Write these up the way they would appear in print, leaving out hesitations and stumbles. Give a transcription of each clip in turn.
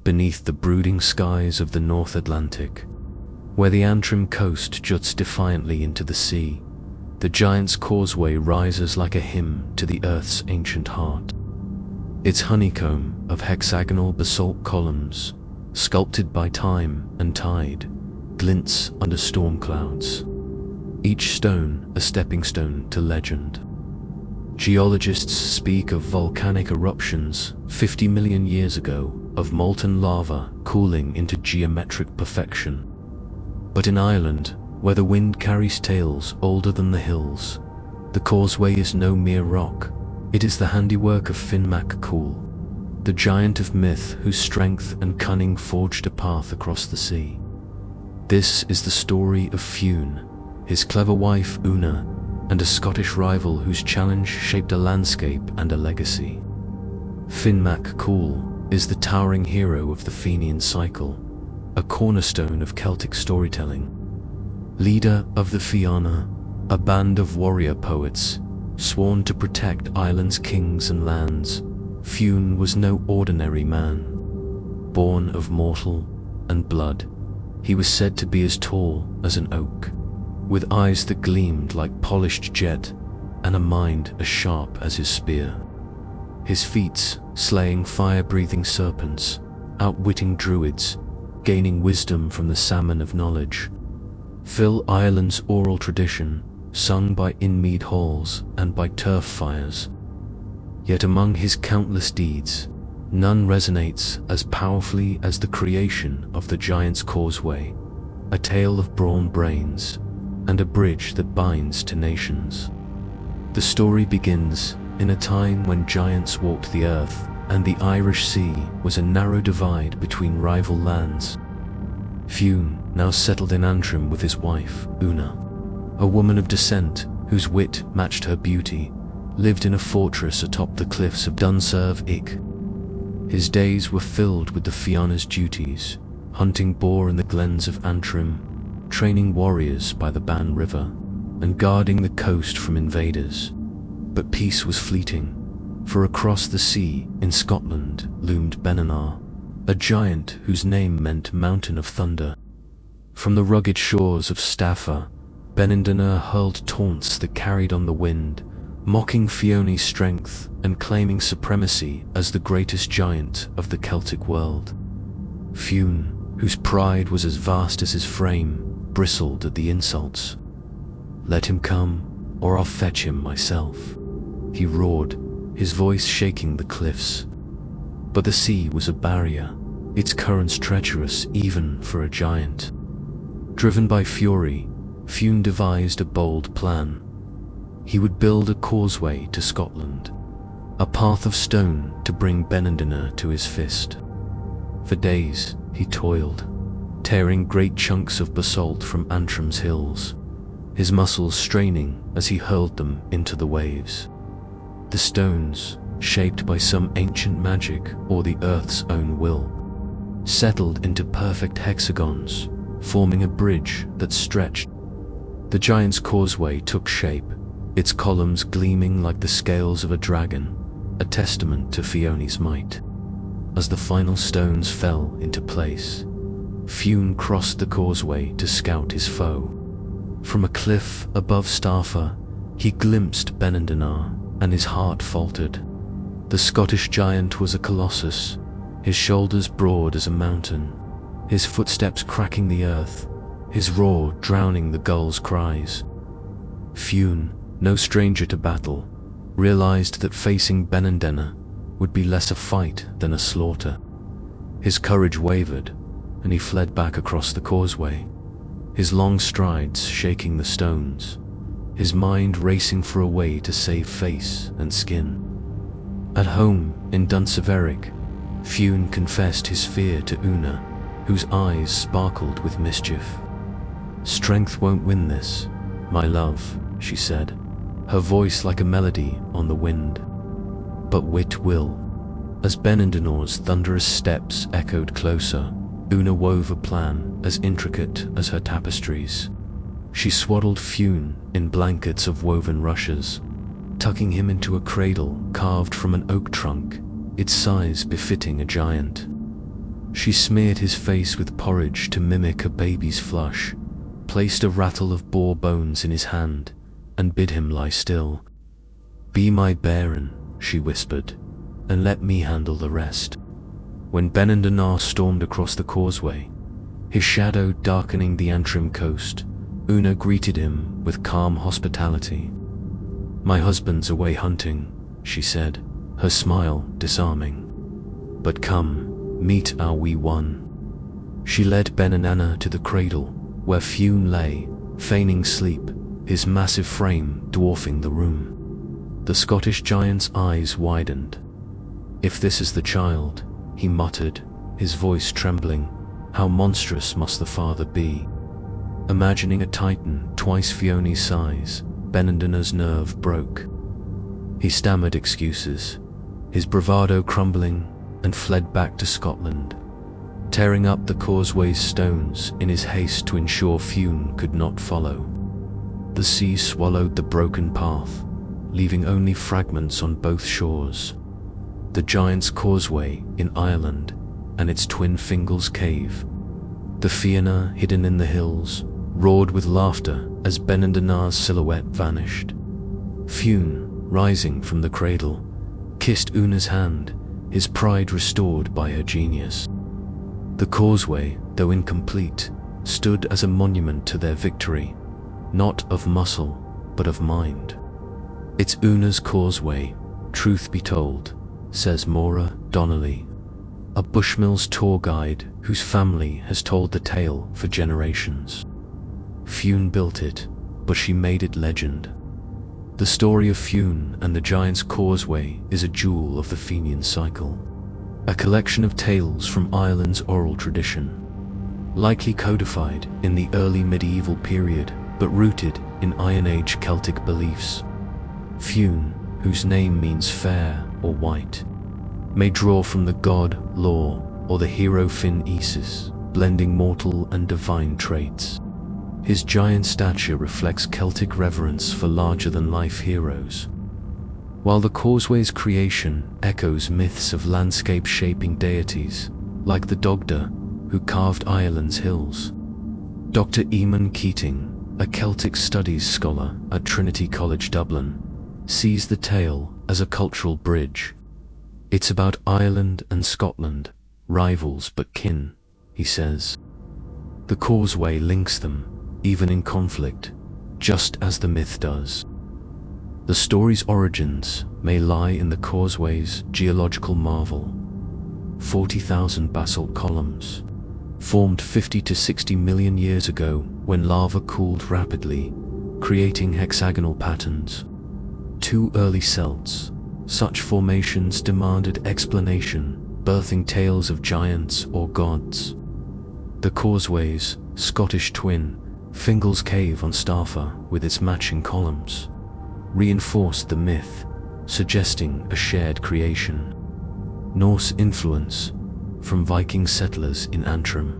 beneath the brooding skies of the North Atlantic, where the Antrim coast juts defiantly into the sea, the giant's causeway rises like a hymn to the Earth's ancient heart. Its honeycomb of hexagonal basalt columns, sculpted by time and tide, glints under storm clouds, each stone a stepping stone to legend. Geologists speak of volcanic eruptions 50 million years ago, of molten lava cooling into geometric perfection. But in Ireland, where the wind carries tales older than the hills, the causeway is no mere rock. It is the handiwork of Fionn Mac Cumhaill, the giant of myth whose strength and cunning forged a path across the sea. This is the story of Fune, his clever wife Una, and a Scottish rival whose challenge shaped a landscape and a legacy. Fionn Mac Cumhaill is the towering hero of the Fenian cycle, a cornerstone of Celtic storytelling. Leader of the Fianna, a band of warrior poets, sworn to protect Ireland's kings and lands, Fune was no ordinary man. Born of mortal and blood, he was said to be as tall as an oak, with eyes that gleamed like polished jet and a mind as sharp as his spear. His feats, slaying fire-breathing serpents, outwitting druids, gaining wisdom from the salmon of knowledge, fill Ireland's oral tradition, sung by in-mead halls and by turf fires. Yet among his countless deeds, none resonates as powerfully as the creation of the Giant's Causeway, a tale of brawn brains and a bridge that binds to nations. The story begins in a time when giants walked the earth and the Irish Sea was a narrow divide between rival lands. Fune, now settled in Antrim with his wife, Una, a woman of descent whose wit matched her beauty, lived in a fortress atop the cliffs of Dunserve. His days were filled with the Fianna's duties, hunting boar in the glens of Antrim, training warriors by the Bann River, and guarding the coast from invaders. But peace was fleeting, for across the sea in Scotland loomed Benandonner, a giant whose name meant mountain of thunder. From the rugged shores of Staffa, Benandonner hurled taunts that carried on the wind, mocking Fione's strength and claiming supremacy as the greatest giant of the Celtic world. Fune, whose pride was as vast as his frame, bristled at the insults. "Let him come, or I'll fetch him myself," he roared, his voice shaking the cliffs. But the sea was a barrier, its currents treacherous even for a giant. Driven by fury, Fune devised a bold plan. He would build a causeway to Scotland, a path of stone to bring Benandonner to his fist. For days he toiled, tearing great chunks of basalt from Antrim's hills, his muscles straining as he hurled them into the waves. The stones, shaped by some ancient magic or the earth's own will, settled into perfect hexagons, forming a bridge that stretched. The Giant's Causeway took shape, its columns gleaming like the scales of a dragon, a testament to Fione's might. As the final stones fell into place, Fune crossed the causeway to scout his foe. From a cliff above Staffa, he glimpsed Benandonner, and his heart faltered. The Scottish giant was a colossus, his shoulders broad as a mountain, his footsteps cracking the earth, his roar drowning the gulls' cries. Fune, no stranger to battle, realized that facing Benandonner would be less a fight than a slaughter. His courage wavered, and he fled back across the causeway, his long strides shaking the stones, his mind racing for a way to save face and skin. At home in Dunserve, Fune confessed his fear to Una, whose eyes sparkled with mischief. "Strength won't win this, my love," she said, her voice like a melody on the wind. "But wit will." As Benandonner's thunderous steps echoed closer, Una wove a plan as intricate as her tapestries. She swaddled Fune in blankets of woven rushes, tucking him into a cradle carved from an oak trunk, its size befitting a giant. She smeared his face with porridge to mimic a baby's flush, placed a rattle of boar bones in his hand, and bid him lie still. "Be my bairn," she whispered, "and let me handle the rest." When Benandonner stormed across the causeway, his shadow darkening the Antrim coast, Una greeted him with calm hospitality. "My husband's away hunting," she said, her smile disarming. "But come, meet our wee one." She led Benandonner to the cradle, where Fune lay, feigning sleep, his massive frame dwarfing the room. The Scottish giant's eyes widened. "If this is the child," he muttered, his voice trembling, "how monstrous must the father be?" Imagining a titan twice Fione's size, Benandonner's nerve broke. He stammered excuses, his bravado crumbling, and fled back to Scotland, tearing up the causeway's stones in his haste to ensure Fune could not follow. The sea swallowed the broken path, leaving only fragments on both shores. The giant's causeway in Ireland and its twin Fingal's cave. The Fianna, hidden in the hills, roared with laughter as Benandonner's silhouette vanished. Fune, rising from the cradle, kissed Una's hand, his pride restored by her genius. The causeway, though incomplete, stood as a monument to their victory, not of muscle, but of mind. "It's Una's causeway, truth be told," says Maura Donnelly, a Bushmills tour guide whose family has told the tale for generations. Fune built it, but she made it legend. The story of Fune and the Giant's Causeway is a jewel of the Fenian cycle, a collection of tales from Ireland's oral tradition, likely codified in the early medieval period, but rooted in Iron Age Celtic beliefs. Fune, whose name means fair or white, may draw from the god lore or the hero Finn Isis, blending mortal and divine traits. His giant stature reflects Celtic reverence for larger-than-life heroes, while the causeway's creation echoes myths of landscape-shaping deities, like the Dogda, who carved Ireland's hills. Dr. Eamon Keating, a Celtic studies scholar at Trinity College Dublin, sees the tale as a cultural bridge. "It's about Ireland and Scotland, rivals but kin," he says. The causeway links them, even in conflict, just as the myth does. The story's origins may lie in the causeway's geological marvel. 40,000 basalt columns, formed 50 to 60 million years ago when lava cooled rapidly, creating hexagonal patterns. Too early celts, such formations demanded explanation, birthing tales of giants or gods. The causeway's Scottish twin, Fingal's Cave on Staffa, with its matching columns, reinforced the myth, suggesting a shared creation. Norse influence, from Viking settlers in Antrim,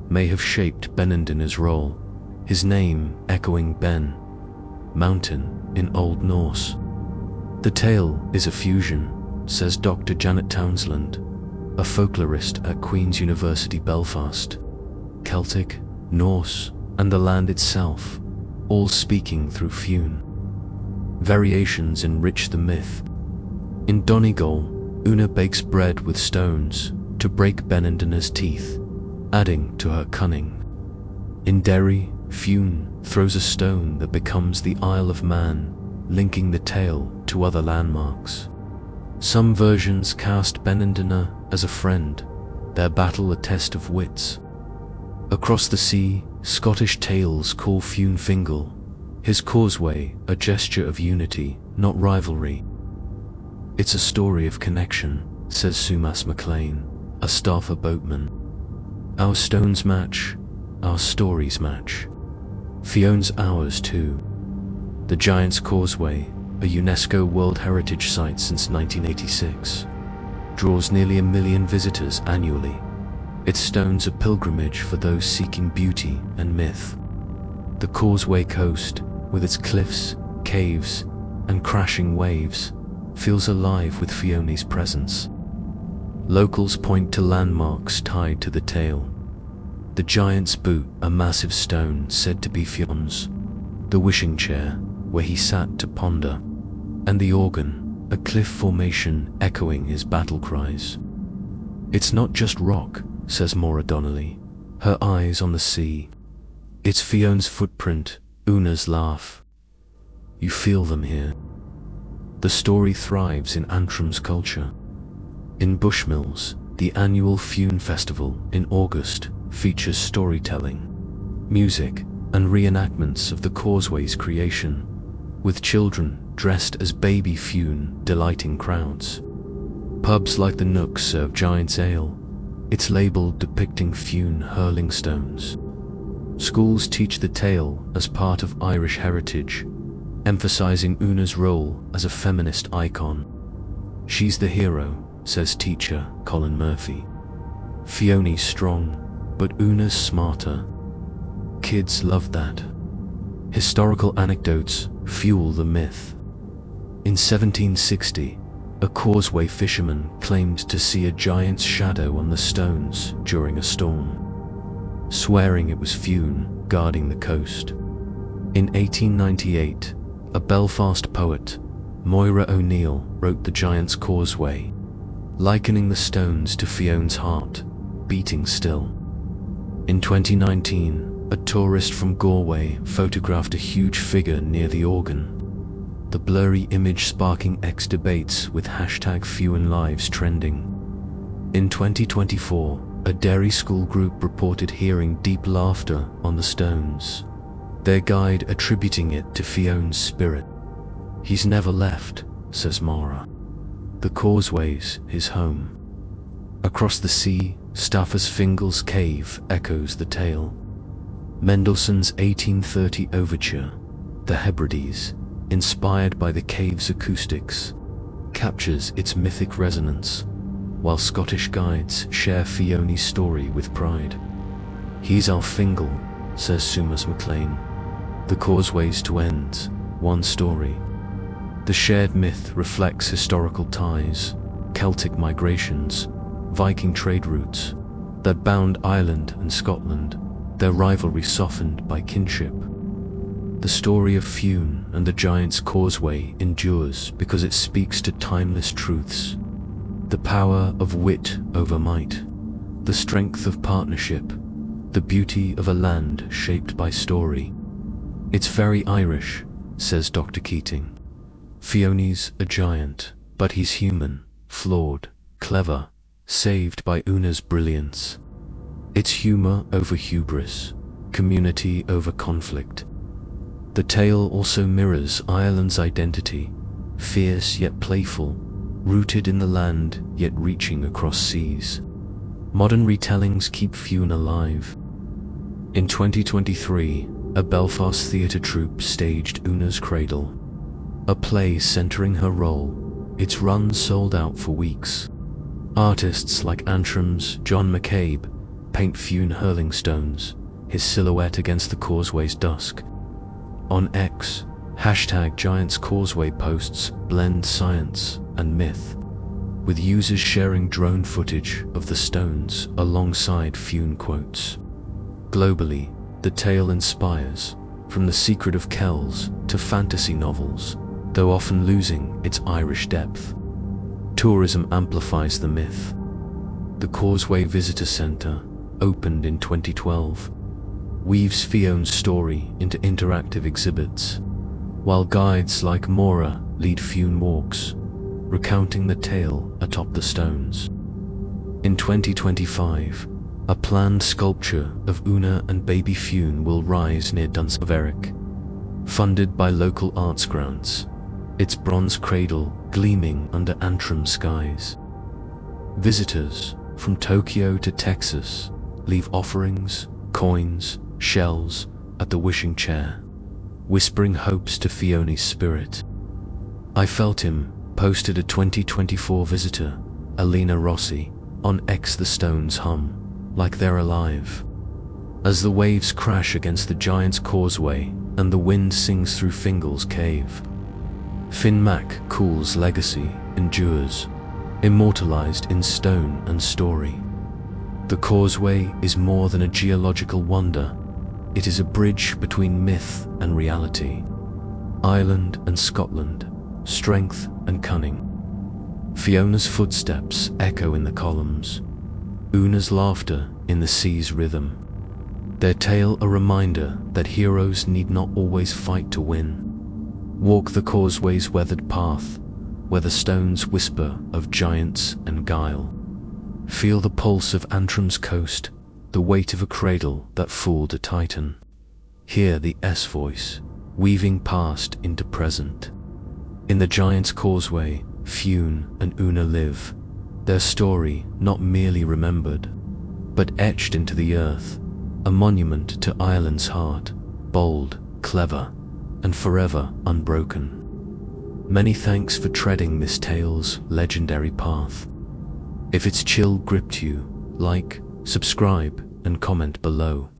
may have shaped Benandonner's role, his name echoing Ben, mountain, in Old Norse. The tale is a fusion, says Dr. Janet Townsland, a folklorist at Queen's University Belfast. Celtic, Norse, and the land itself, all speaking through Fune. Variations enrich the myth. In Donegal, Una bakes bread with stones to break Benandonner's teeth, adding to her cunning. In Derry, Fune throws a stone that becomes the Isle of Man, linking the tale to other landmarks. Some versions cast Benandonner as a friend, their battle a test of wits. Across the sea, Scottish tales call Fune Fingal, his causeway a gesture of unity, not rivalry. "It's a story of connection," says Sumas MacLean, a Staffa boatman. "Our stones match, our stories match. Fione's ours too." The Giant's Causeway, a UNESCO World Heritage Site since 1986, draws nearly 1 million visitors annually. Its stones a pilgrimage for those seeking beauty and myth. The Causeway coast, with its cliffs, caves, and crashing waves, feels alive with Fione's presence. Locals point to landmarks tied to the tale. The giant's boot, a massive stone said to be Fionn's, the wishing chair, where he sat to ponder, and the organ, a cliff formation echoing his battle cries. It's not just rock, says Maura Donnelly, her eyes on the sea. It's Fionn's footprint, Una's laugh. You feel them here. The story thrives in Antrim's culture. In Bushmills, the annual Fune festival in August features storytelling, music, and reenactments of the Causeway's creation, with children dressed as baby Fune delighting crowds. Pubs like the Nook serve Giant's Ale, its label depicting Fune hurling stones. Schools teach the tale as part of Irish heritage, emphasizing Una's role as a feminist icon. She's the hero, says teacher Colin Murphy. Fione's strong, but Una's smarter. Kids love that. Historical anecdotes fuel the myth. In 1760, a Causeway fisherman claimed to see a giant's shadow on the stones during a storm, swearing it was Fune guarding the coast. In 1898, a Belfast poet, Moira O'Neill, wrote The Giant's Causeway, likening the stones to Fionne's heart, beating still. In 2019, a tourist from Galway photographed a huge figure near the organ, the blurry image sparking X debates with #FionLives trending. In 2024, a Derry school group reported hearing deep laughter on the stones, their guide attributing it to Fionne's spirit. He's never left, says Maura. The Causeway's his home. Across the sea, Stafford's Fingal's cave echoes the tale. Mendelssohn's 1830 overture, The Hebrides, inspired by the cave's acoustics, captures its mythic resonance, while Scottish guides share Fione's story with pride. He's our Fingal, says Sumas MacLean. The Causeway's to ends, one story. The shared myth reflects historical ties, Celtic migrations, Viking trade routes that bound Ireland and Scotland, their rivalry softened by kinship. The story of Fune and the Giant's Causeway endures because it speaks to timeless truths. The power of wit over might, the strength of partnership, the beauty of a land shaped by story. It's very Irish, says Dr. Keating. Fione's a giant, but he's human, flawed, clever, saved by Una's brilliance. It's humor over hubris, community over conflict. The tale also mirrors Ireland's identity, fierce yet playful, rooted in the land yet reaching across seas. Modern retellings keep Fune alive. In 2023, a Belfast theatre troupe staged Una's Cradle, a play centering her role. Its run sold out for weeks. Artists like Antrim's John McCabe paint Fune hurling stones, his silhouette against the Causeway's dusk. On X, #Giants Causeway posts blend science and myth, with users sharing drone footage of the stones alongside Fune quotes. Globally, the tale inspires, from The Secret of Kells to fantasy novels, though often losing its Irish depth. Tourism amplifies the myth. The Causeway Visitor Centre, opened in 2012, weaves Fione's story into interactive exhibits, while guides like Maura lead Fune walks, recounting the tale atop the stones. In 2025, a planned sculpture of Una and baby Fune will rise near Dunsaverick, funded by local arts grants, its bronze cradle gleaming under Antrim skies. Visitors from Tokyo to Texas leave offerings, coins, shells at the wishing chair, whispering hopes to Fione's spirit. I felt him, posted a 2024 visitor, Alina Rossi, on X. The stones hum, like they're alive. As the waves crash against the Giant's Causeway and the wind sings through Fingal's cave, Fionn Mac Cumhaill's legacy endures, immortalized in stone and story. The Causeway is more than a geological wonder. It is a bridge between myth and reality, Ireland and Scotland, strength and cunning. Fiona's footsteps echo in the columns, Una's laughter in the sea's rhythm. Their tale a reminder that heroes need not always fight to win. Walk the Causeway's weathered path, where the stones whisper of giants and guile. Feel the pulse of Antrim's coast, the weight of a cradle that fooled a titan. Hear the S-voice, weaving past into present. In the giant's Causeway, Fune and Una live, their story not merely remembered, but etched into the earth, a monument to Ireland's heart, bold, clever, and forever unbroken. Many thanks for treading this tale's legendary path. If its chill gripped you, like, subscribe, and comment below.